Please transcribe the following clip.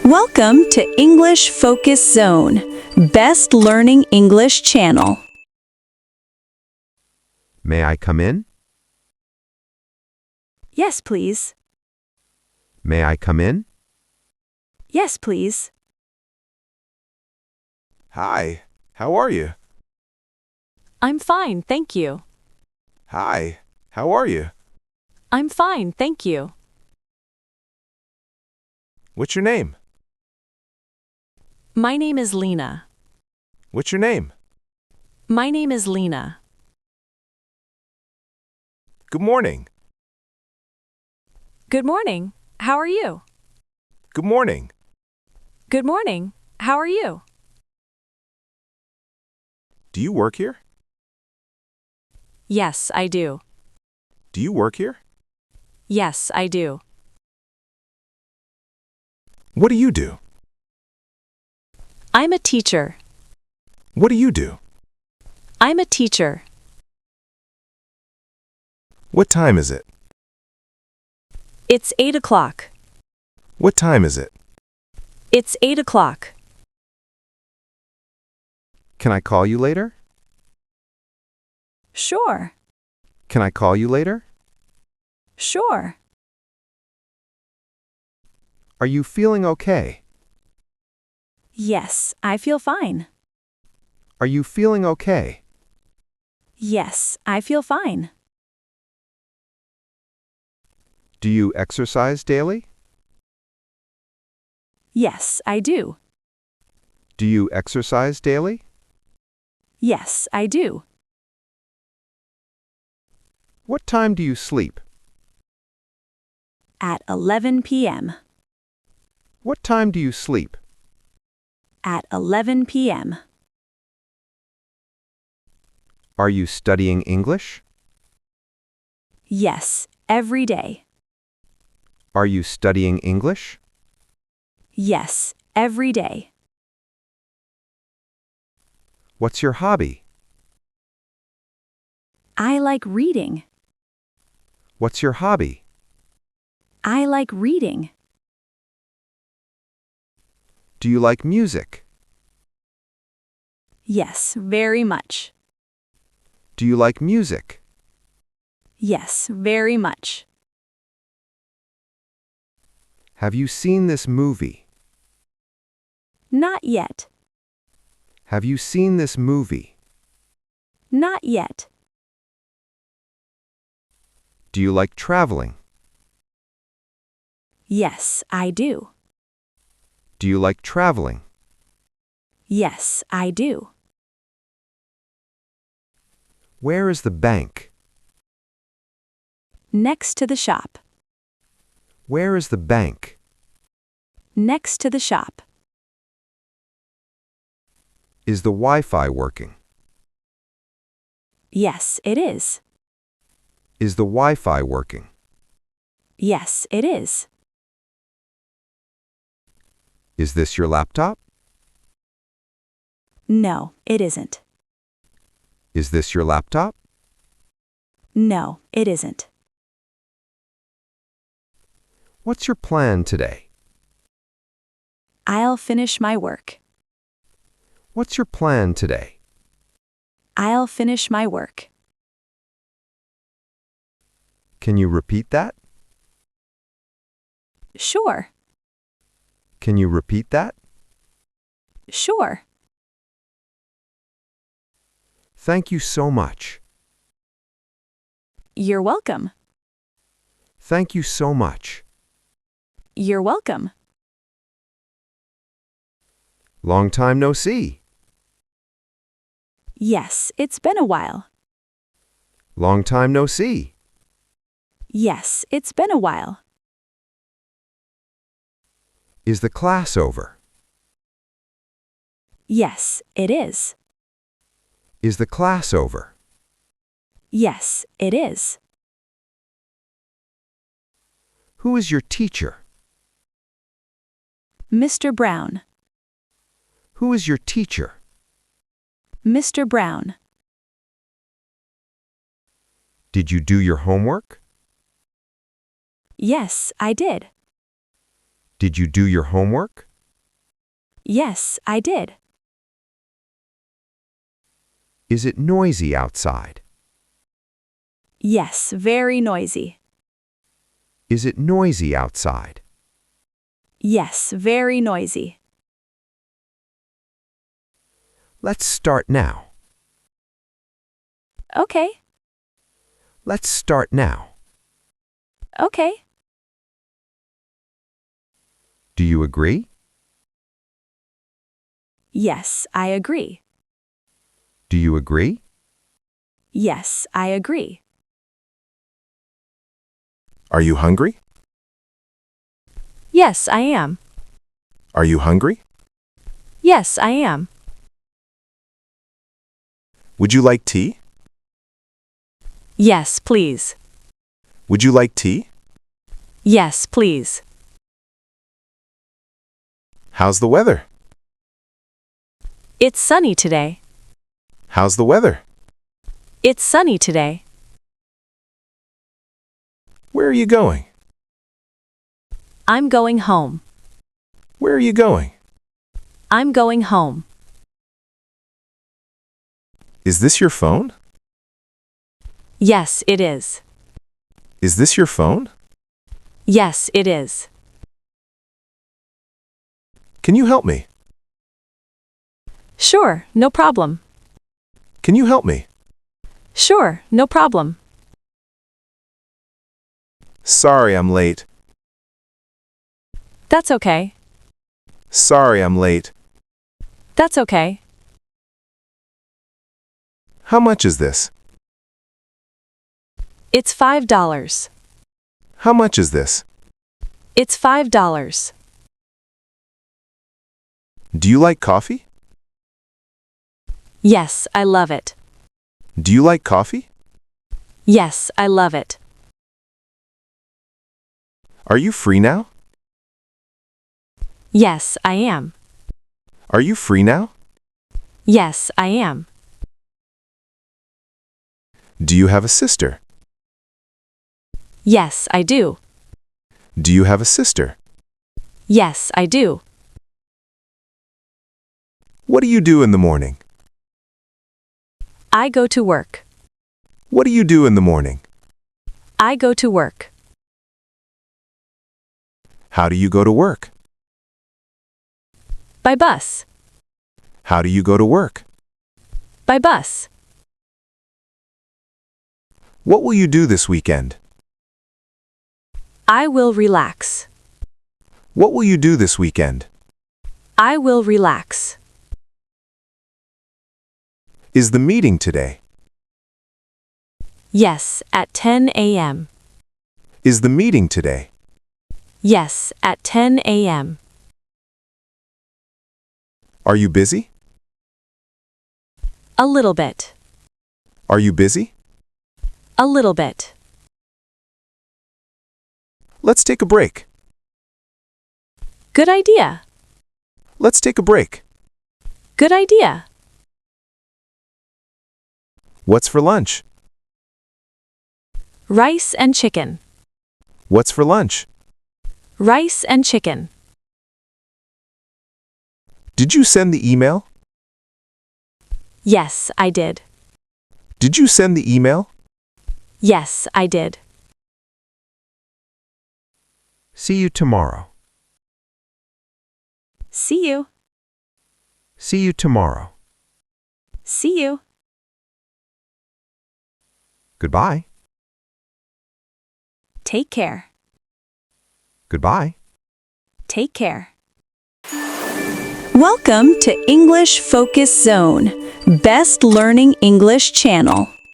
Welcome to English Focus Zone, best learning English channel. May I come in? Yes, please. May I come in? Yes, please. Hi, how are you? I'm fine, thank you. Hi, how are you? I'm fine, thank you. What's your name? My name is Lena. What's your name? My name is Lena. Good morning. Good morning. How are you? Good morning. Good morning. How are you? Do you work here? Yes, I do. Do you work here? Yes, I do. What do you do? I'm a teacher. What do you do? I'm a teacher. What time is it? It's 8 o'clock. What time is it? It's 8 o'clock. Can I call you later? Sure, Can I call you later? sure. Are you feeling okay? Yes, I feel fine. Are you feeling okay? Yes, I feel fine. Do you exercise daily? Yes, I do. Do you exercise daily? Yes, I do. What time do you sleep? At 11 p.m. What time do you sleep? At 11 p.m. Are you studying English? Yes, every day. Are you studying English? Yes, every day. What's your hobby? I like reading. What's your hobby? I like reading. Do you like music? Yes, very much. Do you like music? Yes, very much. Have you seen this movie? Not yet. Have you seen this movie? Not yet. Do you like traveling? Yes, I do. Do you like traveling? Yes, I do. Where is the bank? Next to the shop. Where is the bank? Next to the shop. Is the Wi-Fi working? Yes, it is. Is the Wi-Fi working? Yes, it is. Is this your laptop? No, it isn't. Is this your laptop? No, it isn't. What's your plan today? I'll finish my work. What's your plan today? I'll finish my work. Can you repeat that? Sure, Can you repeat that? sure. Thank you so much. You're welcome. Thank you so much. You're welcome. Long time no see. Yes, it's been a while. Long time no see. Yes, it's been a while. Is the class over? Yes, it is. Is the class over? Yes, it is. Who is your teacher? Mr. Brown. Who is your teacher? Mr. Brown. Did you do your homework? Yes, I did. Did you do your homework? Yes, I did. Is it noisy outside? Yes, very noisy. Is it noisy outside? Yes, very noisy. Let's start now. Okay, Let's start now. okay. Do you agree? Yes, I agree. Do you agree? Yes, I agree. Are you hungry? Yes, I am. Are you hungry? Yes, I am. Would you like tea? Yes, please. Would you like tea? Yes, please. How's the weather? It's sunny today. How's the weather? It's sunny today. Where are you going? I'm going home. Where are you going? I'm going home. Is this your phone? Yes, it is. Is this your phone? Yes, it is. Can you help me? Sure, no problem. Can you help me? Sure, no problem. Sorry I'm late. That's okay. Sorry I'm late. That's okay. How much is this? It's $5. How much is this? It's $5. Do you like coffee? Yes, I love it. Do you like coffee? Yes, I love it. Are you free now? Yes, I am. Are you free now? Yes, I am. Do you have a sister? Yes, I do. Do you have a sister? Yes, I do. What do you do in the morning? I go to work. What do you do in the morning? I go to work. How do you go to work? By bus. How do you go to work? By bus. What will you do this weekend? I will relax. What will you do this weekend? I will relax. Is the meeting today? Yes, at 10 a.m. Is the meeting today? Yes, at 10 a.m. Are you busy? A little bit. Are you busy? A little bit. Let's take a break. Good idea. Let's take a break. Good idea. What's for lunch? Rice and chicken. What's for lunch? Rice and chicken. Did you send the email? Yes, I did. Did you send the email? Yes, I did. See you tomorrow. See you. See you tomorrow. See you. Goodbye. Take care. Goodbye. Take care. Welcome to English Focus Zone, Best Learning English Channel.